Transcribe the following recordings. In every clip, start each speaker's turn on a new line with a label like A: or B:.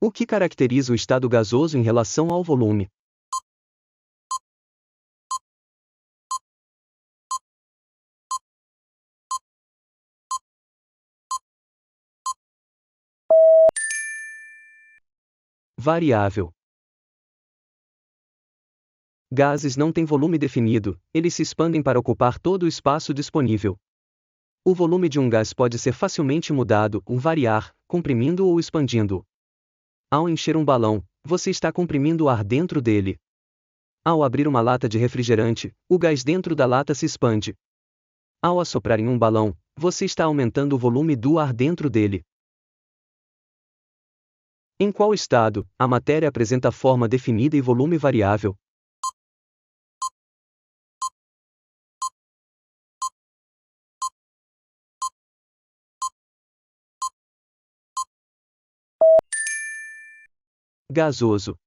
A: O que caracteriza o estado gasoso em relação ao volume? Variável. Gases não têm volume definido, eles se expandem para ocupar todo o espaço disponível. O volume de um gás pode ser facilmente mudado, ou variar, comprimindo ou expandindo. Ao encher um balão, você está comprimindo o ar dentro dele. Ao abrir uma lata de refrigerante, o gás dentro da lata se expande. Ao assoprar em um balão, você está aumentando o volume do ar dentro dele. Em qual estado, a matéria apresenta forma definida e volume variável? Gasoso.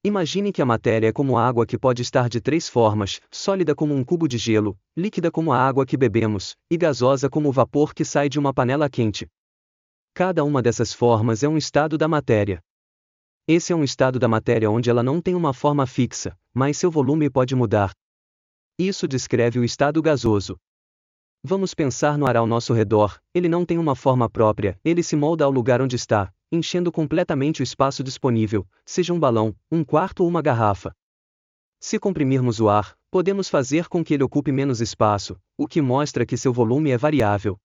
A: Imagine que a matéria é como a água, que pode estar de três formas: sólida como um cubo de gelo, líquida como a água que bebemos, e gasosa como o vapor que sai de uma panela quente. Cada uma dessas formas é um estado da matéria. Esse é um estado da matéria onde ela não tem uma forma fixa, mas seu volume pode mudar. Isso descreve o estado gasoso. Vamos pensar no ar ao nosso redor. Ele não tem uma forma própria, ele se molda ao lugar onde está, enchendo completamente o espaço disponível, seja um balão, um quarto ou uma garrafa. Se comprimirmos o ar, podemos fazer com que ele ocupe menos espaço, o que mostra que seu volume é variável.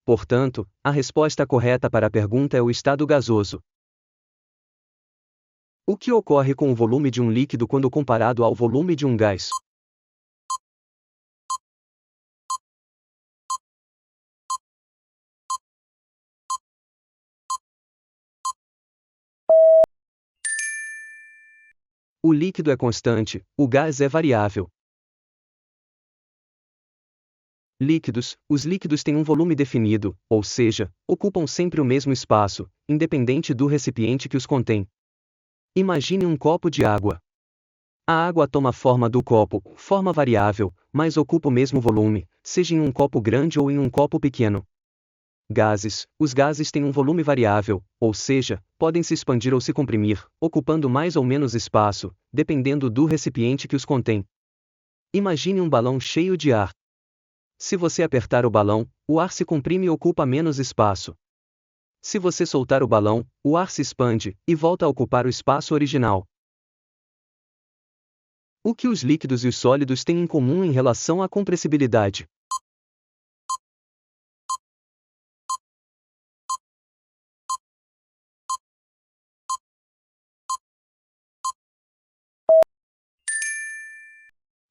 A: Portanto, a resposta correta para a pergunta é o estado gasoso. O que ocorre com o volume de um líquido quando comparado ao volume de um gás? O líquido é constante, o gás é variável. Líquidos: os líquidos têm um volume definido, ou seja, ocupam sempre o mesmo espaço, independente do recipiente que os contém. Imagine um copo de água. A água toma a forma do copo, forma variável, mas ocupa o mesmo volume, seja em um copo grande ou em um copo pequeno. Gases: os gases têm um volume variável, ou seja, podem se expandir ou se comprimir, ocupando mais ou menos espaço, dependendo do recipiente que os contém. Imagine um balão cheio de ar. Se você apertar o balão, o ar se comprime e ocupa menos espaço. Se você soltar o balão, o ar se expande e volta a ocupar o espaço original. O que os líquidos e os sólidos têm em comum em relação à compressibilidade?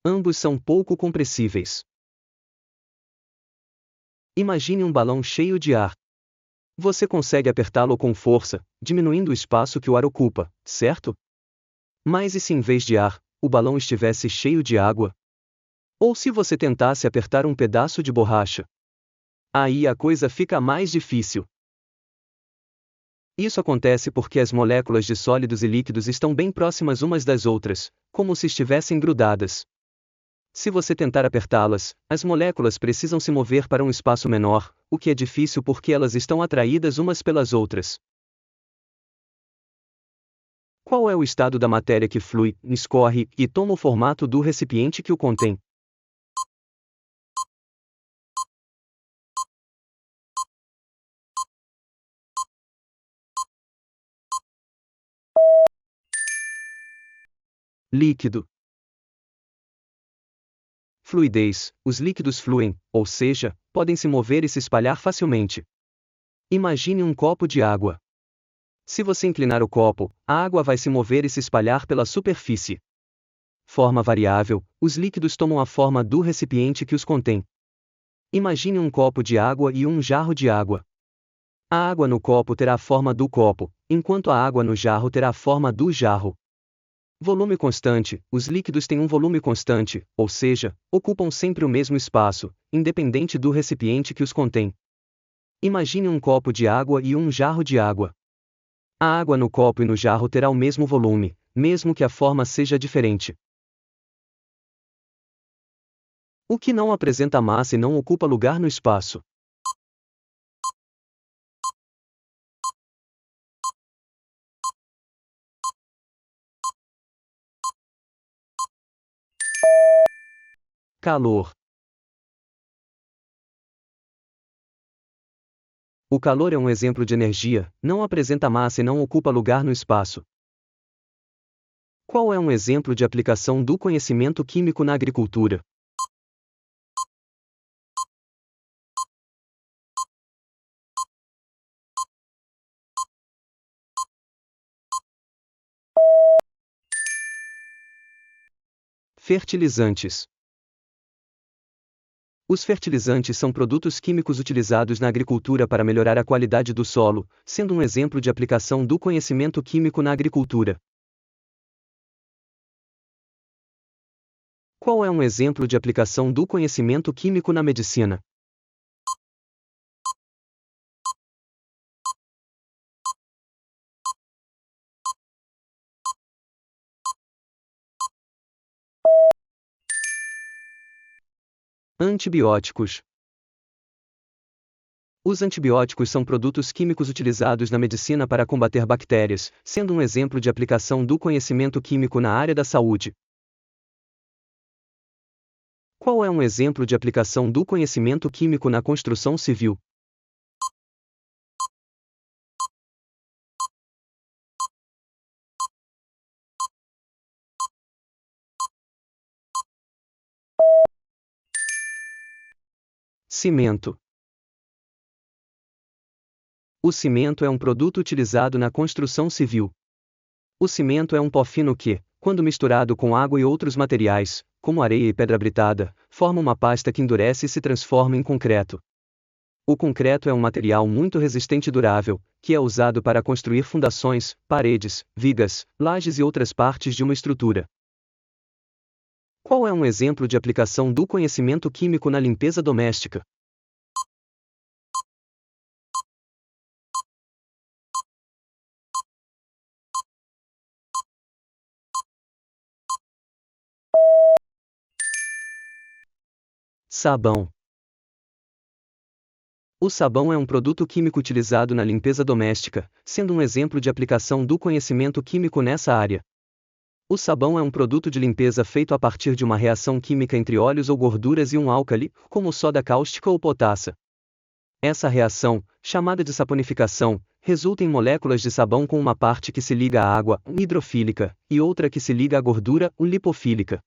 A: Ambos são pouco compressíveis. Imagine um balão cheio de ar. Você consegue apertá-lo com força, diminuindo o espaço que o ar ocupa, certo? Mas e se em vez de ar, o balão estivesse cheio de água? Ou se você tentasse apertar um pedaço de borracha? Aí a coisa fica mais difícil. Isso acontece porque as moléculas de sólidos e líquidos estão bem próximas umas das outras, como se estivessem grudadas. Se você tentar apertá-las, as moléculas precisam se mover para um espaço menor, o que é difícil porque elas estão atraídas umas pelas outras. Qual é o estado da matéria que flui, escorre e toma o formato do recipiente que o contém? Líquido. Fluidez: os líquidos fluem, ou seja, podem se mover e se espalhar facilmente. Imagine um copo de água. Se você inclinar o copo, a água vai se mover e se espalhar pela superfície. Forma variável: os líquidos tomam a forma do recipiente que os contém. Imagine um copo de água e um jarro de água. A água no copo terá a forma do copo, enquanto a água no jarro terá a forma do jarro. Volume constante: os líquidos têm um volume constante, ou seja, ocupam sempre o mesmo espaço, independente do recipiente que os contém. Imagine um copo de água e um jarro de água. A água no copo e no jarro terá o mesmo volume, mesmo que a forma seja diferente. O que não apresenta massa e não ocupa lugar no espaço? Calor. O calor é um exemplo de energia, não apresenta massa e não ocupa lugar no espaço. Qual é um exemplo de aplicação do conhecimento químico na agricultura? Fertilizantes. Os fertilizantes são produtos químicos utilizados na agricultura para melhorar a qualidade do solo, sendo um exemplo de aplicação do conhecimento químico na agricultura. Qual é um exemplo de aplicação do conhecimento químico na medicina? Antibióticos. Os antibióticos são produtos químicos utilizados na medicina para combater bactérias, sendo um exemplo de aplicação do conhecimento químico na área da saúde. Qual é um exemplo de aplicação do conhecimento químico na construção civil? Cimento. O cimento é um produto utilizado na construção civil. O cimento é um pó fino que, quando misturado com água e outros materiais, como areia e pedra britada, forma uma pasta que endurece e se transforma em concreto. O concreto é um material muito resistente e durável, que é usado para construir fundações, paredes, vigas, lajes e outras partes de uma estrutura. Qual é um exemplo de aplicação do conhecimento químico na limpeza doméstica? Sabão. O sabão é um produto químico utilizado na limpeza doméstica, sendo um exemplo de aplicação do conhecimento químico nessa área. O sabão é um produto de limpeza feito a partir de uma reação química entre óleos ou gorduras e um álcali, como soda cáustica ou potassa. Essa reação, chamada de saponificação, resulta em moléculas de sabão com uma parte que se liga à água, hidrofílica, e outra que se liga à gordura, lipofílica.